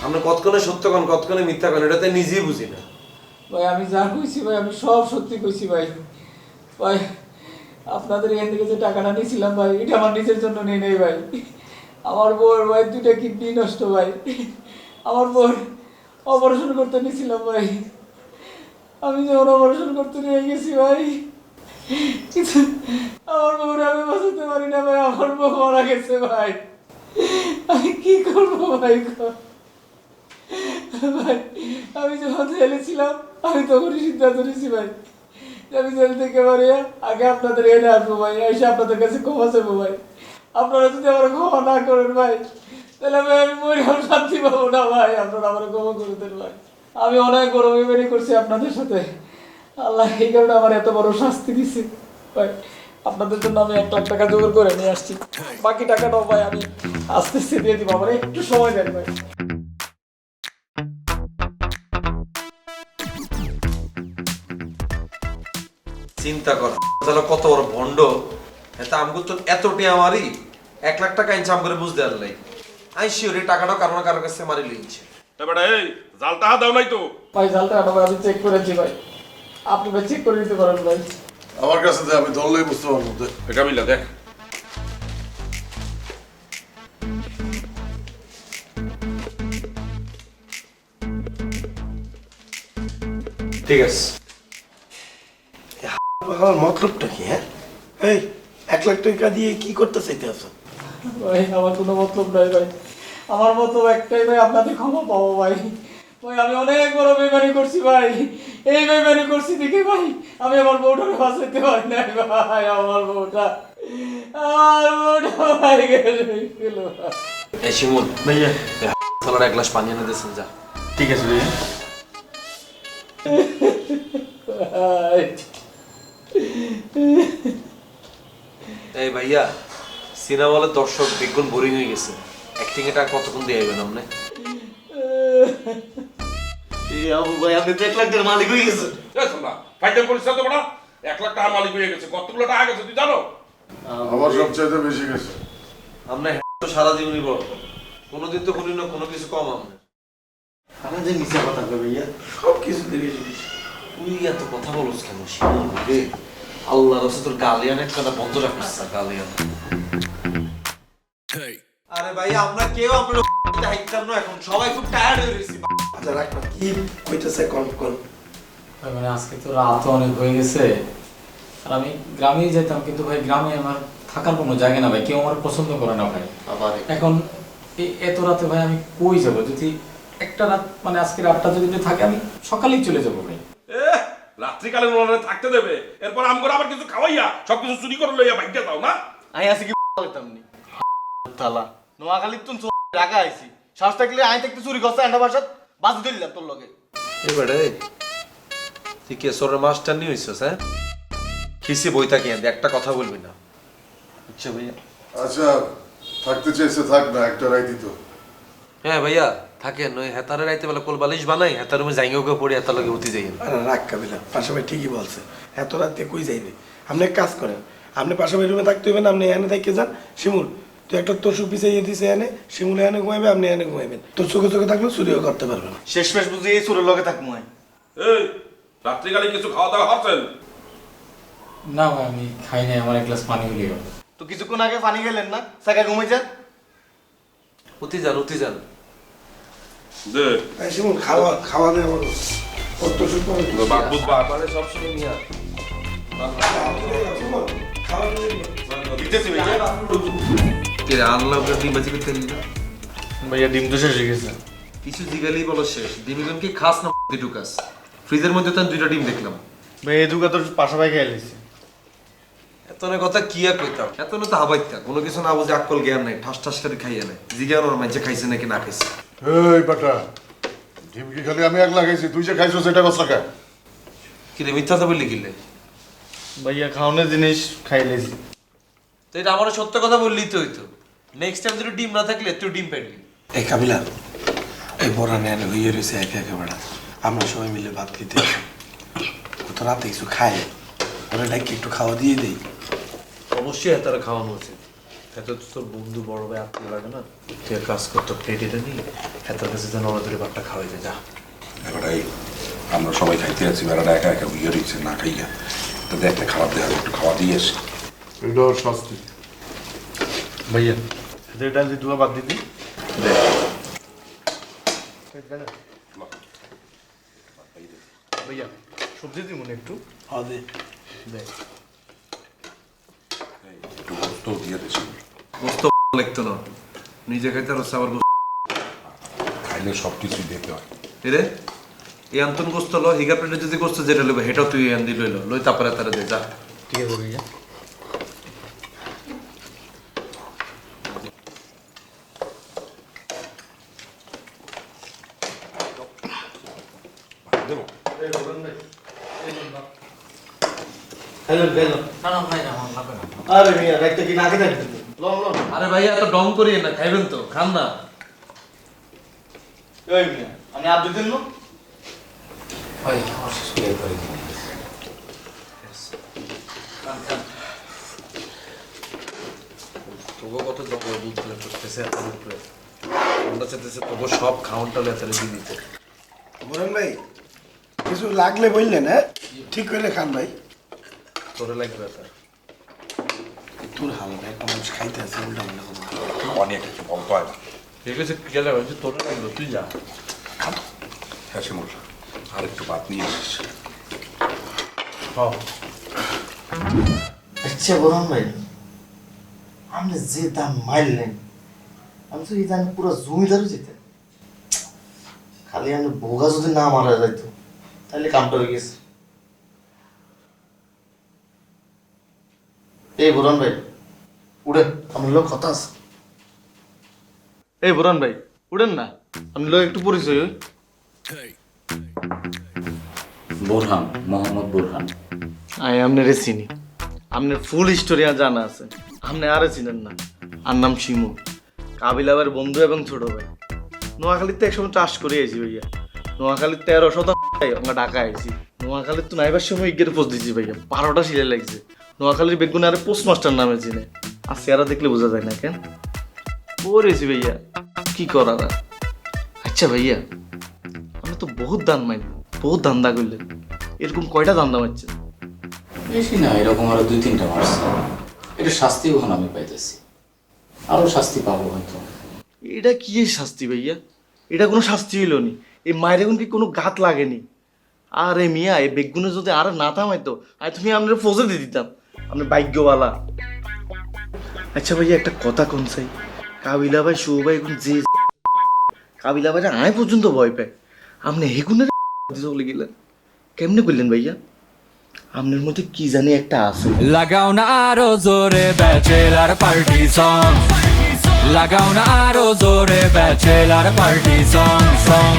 আমরা কতক্ষণে সত্য কন কতক্ষণে মিথ্যা কন এটা তো নিজেই বুঝি না। ভাই আমি যা কইছি ভাই আমি সব সত্যি কইছি ভাই। ভাই আপনাদের এখান থেকে যে টাকাটা নিয়েছিলাম ভাই এটা আমার নিজের জন্য নিয়ে নেই ভাই। আমার বউর ভাই 2টা কিডনি নষ্ট ভাই। আমার বউর অপারেশন করতে নিয়েছিলাম ভাই। আমি যখন অপারেশন করতে নিয়ে গেছি ভাই কিন্তু আমার বউরে আমি বাঁচাতে পারি না ভাই। আমার বউ মারা গেছে ভাই। আমি কি করবো ভাই? ভাই আমি যখন জেলে ছিলাম আমি তখনই সিদ্ধান্ত নিয়েছি ভাই আমি জেল থেকে বাড়িয়া আগে আপনাদের এনে আসবো ভাই, এসে আপনাদের কাছে ক্ষমা চাইবো ভাই। আপনারা যদি আমার ক্ষমা না করেন ভাই তাহলে ভাই আমি মরিয়াম শান্তি পাবো না ভাই। আপনারা আমার ক্ষমা করে দেন ভাই। আমি অনেক বড় বেমারি করছি আপনাদের সাথে, আল্লাহ এই কারণে আমার এত বড় শাস্তি দিচ্ছে ভাই। আপনাদের জন্য আমি 1 লাখ টাকা জোগাড় করে নিয়ে আসছি, বাকি টাকাটাও ভাই আমি আস্তে আস্তে দিয়ে দিব। আমার একটু সময় দেন ভাই। চিন্তা কর তাহলে কত বড় ভণ্ড। এটা আমগো তো এতটি আমারই 1 লাখ টাকা ইনকাম করে বুঝতে আর নাই। আই শিওর এই টাকাটাও কারো না কারোর কাছে মারি লইছে। বেটা এই জালটা দাও নাই তো? ভাই জালটা ভাই আমি চেক করেছি ভাই, আপনি ভাই চেক করে নিতে পারেন ভাই। আমার কাছে দে, আমি ধরলেই বুঝতে পারবো। এটা মিলা দেখ। ঠিক আছে। আমার মতলবটা কি? হ্যাঁ এই 1 লাখ টাকা দিয়ে কি করতে চাইতে আছো? ভাই আমার কোনো মতলব নাই ভাই, আমার মতলব একটাই ভাই, আপনাদের ক্ষমা পাবো ভাই। ভাই আমি অনেক বড় বেমানি করছি ভাই, এই বেমানি করছি দেখে ভাই আমি আমার বউটাকে বাঁচাইতে পারি নাই ভাই। আমার বউটা ভাই গেল। এই শিমুল ভাইয়া তাহলে 1 গ্লাস পানি এনে দিয়েছেন যা। ঠিক আছে ভাইয়া। ভাই এই ভাইয়া সিনেমা হলে দর্শক বেগুন বোরিং হয়ে গেছে, অ্যাক্টিং এটা কতক্ষণ দিয়ে আইবেন আপনি? ভাই আপনি তো 1 লাখ টাকার মালিক হয়ে গেছেন। শোনা ফাইটার করিস তো বেটা, 1 লাখ টাকা মালিক হয়ে গেছে। কতগুলো টাকা গেছে তুই জানো? আমার সবচাইতে বেশি গেছে। আপনি তো সারা জীবনই বড়, কোনোদিন তো শুনি না কোনো কিছু কম আপনি। আমাদের নিচে কথা কই ভাইয়া, সব কিছু দেখে শুনিস। তুই এত কথা বলছ কেন শিমুল রে? আল্লাহ রসে তোর গালিয়ান এক কথা বন্ধ রাখিস না, গালিয়ান। আরে ভাই আমরা কেউ আপনার হাইতাম না, এখন সবাই খুব টায়ার্ড হয়ে গেছি। আচ্ছা রাখ না, কি কইতেছে কোন কোন? ভাই মানে আজকে তো রাত অনেক হয়ে গেছে, আর আমি গ্রামেই যেতাম কিন্তু ভাই গ্রামে আমার থাকার কোনো জায়গা না ভাই, কেউ আমার পছন্দ করে না ভাই। আবার এখন এই এত রাতে ভাই আমি কই যাব? যদি একটা রাত মানে আজকে রাতটা যদি থাকে আমি সকালেই চলে যাবো ভাই। রাত্রিকালে মনে থাকতে দেবে, এরপর আমগো আবার কিছু খাওয়াইয়া সবকিছু চুরি করে লইয়া ভাগ্যে দাও না? আই আসি কি বলতাম নি তালা নোয়াখালী তুন ঢাকা আইছি শ্বাস থাকলে আই থাকতে চুরি করছে আন্ডা বাসাত বাজু দিলাম তোর লগে। এবারে তুই কে সরে মাস্টার নিয়ে হইছস? হ্যাঁ খিসি বই থাকি একটা কথা বলবি না, আচ্ছা ভাইয়া? আচ্ছা থাকতে চাইছে থাক না, একটা রাইতি তো। হ্যাঁ ভাইয়া থাকেন, ওই হেতারে রাইতে বেলা কোল বালিশ বানাই, হেতার রুমে জাইঙ্গা পড়ে হেতার লগে উঠি যাই। আরে রাখ কাবিলা, পাশা ভাই ঠিকই বলছে, এত রাতে কই যাইবে? আপনি এক কাজ করেন, আপনি পাশা ভাই রুমে থাকতে হইবেন, আপনি এনে থাকতে যান। শিমুল তুই একটা তোষক পিছিয়ে দিছে এনে, শিমুল এনে ঘুমাইবে, আপনি এনে ঘুমাইবেন। তোর চোখে চোখে থাকলে চুরিও করতে পারবেন। শেষমেশ বুঝি এই চুরের লগে থাকবো আই। এই রাত্রিকালে কিছু খাওয়া দাওয়া হচ্ছেন? না ভাই আমি খাই নাই, আমার 1 গ্লাস পানি হলেই হবে। তো কিছুক্ষণ আগে পানি গেলেন না, সাকা ঘুমাই যান। উঠি যান উঠি যান। দে এই শিমুল খাওয়া খাওয়া দেওয়া বলো, ওর তোষক পরে বাপ বুধবার মানে সবসময় নিয়ে শিমুল, খাওয়া দিতেছি ভাইয়া। কে আল্লাহ ডিম বাজি করতে দিল ভাইয়া ডিম তো শেষ হয়ে গেছে। কিছু জিগালি বলো শেষ। ডিম কি খাস না ঢুকাস? ফ্রিজের মধ্যে তো 2টা ডিম দেখলাম। ভাই এই দুগা তোর পাশা ভাই খেয়ে লিছি। এত না কথা কি আর কইতাম, এত না তো হাবাইতা কোনো কিছু না বুঝে আকল জ্ঞান নাই, ঠাস ঠাস করে খাইয়া নাই। জিজ্ঞান ওর মাঝে খাইছে নাকি না খাইছে। এই বেটা ডিম কি খালি আমি 1 লাখ খাইছি, তুই যে খাইছো সেটা কথা খায়। কি রে মিথ্যা তো বললি কিলে? ভাইয়া খাওয়ানোর জিনিস খাই লিছি। তো এটা আমার সত্য কথা বললি তো হইতো। নেক্সট টাইম যদি ডিম না থাকলে তুই ডিম পেলি। এই কাবিলা, এই বড়া নেন হইয়ে রয়েছে একে একে বেড়া, আমরা সবাই মিলে ভাত খেতে ও তো রাতে কিছু খায়, ওরা ডাইকে একটু খাওয়া দিয়ে দেই। অবশ্যই তারা খাওয়ানো উচিত। এত তো তোর বন্ধু বড় ভাই আত্মীয় লাগে না, তুই এক কাজ করতো প্লেট এটা নিয়ে এত কাছে যেন ওরা ধরে ভাতটা খাওয়াই যায়। যা এবারে আমরা সবাই খাইতে আছি, বেড়াটা একা একা বুঝে দিচ্ছে না খাইয়া, তো দেখতে খারাপ দেখা একটু খাওয়া দিয়ে আসি। এটা ওর শাস্তি। ভাইয়া এদের ডাল দিয়ে দুয়া বাদ দিবি। ভাইয়া সবজি দিই মনে একটু হবে দেখ। একটু গোস্ত দিয়ে দিচ্ছি, গোস্ত লাগতো না, নিজে খাইতে আর আবার গোস্ত খাইলে সব কিছুই দেখতে হয়। রে এই আন্তন গোস্ত লো হিগা প্লেটে যদি গোস্ত যেটা লইবে সেটাও তুই এন দি লইল লই তারপরে তারা দে যা। ঠিক আছে ভাইয়া। দেবো আরে মিয়া রাইতে কি না খেতে লম লম। আরে ভাইয়া এত ডং করিয়ে না, খাইবেন তো খান না। ওই মিয়া আমি আর দুই দিন না তবু কত জবর বুঝলে করতেছে এত উপরে, আমরা চাইতেছে তবু সব খাওয়ানটা লেতালে দিয়ে দিতে। বলেন ভাই কিছু লাগলে বললেন, হ্যাঁ ঠিক করে খান ভাই। তোরে লাগবে তার তোর হালকা একটা মানুষ খাইতে আছে উল্টা মনে করবো। অনেক কিছু বলতে হয় না। ঠিক আছে গেলে ভাবছি তোরে লাগলো তুই যা। হ্যাঁ শিমুল, আর একটু ভাত নিয়ে আসিস। আচ্ছা বলুন ভাই, আপনি যে দাম মারলেন আমি তো এই দামে পুরো জমিদারও যেতেন। খালি আমি ভোগা যদি না মারা যাইতো তাহলে কামটা হয়ে গেছে। এই বুরন ভাই উড়েন, আমার লোক কথা আছে। এই বুরান ভাই উঠেন না, আপনি লোক একটু পরিচয় হই। বুরহান, মোহাম্মদ বুরহান। আমি আপনারে চিনি, আপনার ফুল হিস্টোরি জানা আছে। আপনি আরে চিনেন না, আর নাম শিমু, কাবিলাবার বন্ধু এবং ছোট ভাই। নোয়াখালীতে একসময় চাষ করে আইছি ভাইয়া। নোয়াখালীর 13 শতাংশ আমরা ঢাকা আইছি। নোয়াখালীর তো নাইবার সময় ইগের পোস্ট দিচ্ছি ভাইয়া, 12টা সিলে লাগছে। নোয়াখালীর বেগুন আরে পোস্ট মাস্টার নামে চিনে, আর চেহারা দেখলে বোঝা যায় না কেন পড়েছি ভাইয়া, কি করার আর। আচ্ছা ভাইয়া আমি তো বহুত দান মাইল, বহুত ধান্দা করলেন, এরকম কয়টা ধান্দা মারছেন? বেশি না, এরকম আরো 2-3টা মারছে। এটা শাস্তি ওখানে আমি পাইতেছি, আরো শাস্তি পাবো হয়তো। এটা কি শাস্তি ভাইয়া? এটা কোনো শাস্তি হইল নি? এই মায়ের এখন কি কোনো গাত লাগেনি? আরে মিয়া এই বেগুনে যদি আর না থামাইতো আমি তুমি আপনার ফোজে দিয়ে দিতাম, আপনি ভাগ্যওয়ালা। আচ্ছা ভাইয়া একটা কথা কোন চাই, কাবিলা ভাই শুভ ভাই এখন যে কাবিলা ভাই আয় পর্যন্ত ভয় পায়, আপনি হেগুনের চলে গেলেন কেমনে করলেন ভাইয়া? আপনার মধ্যে কি জানি একটা আছে। লাগাও না আরো জোরে ব্যাচেলার পার্টি সং, লাগাও না আরো জোরে ব্যাচেলার পার্টি সং সং।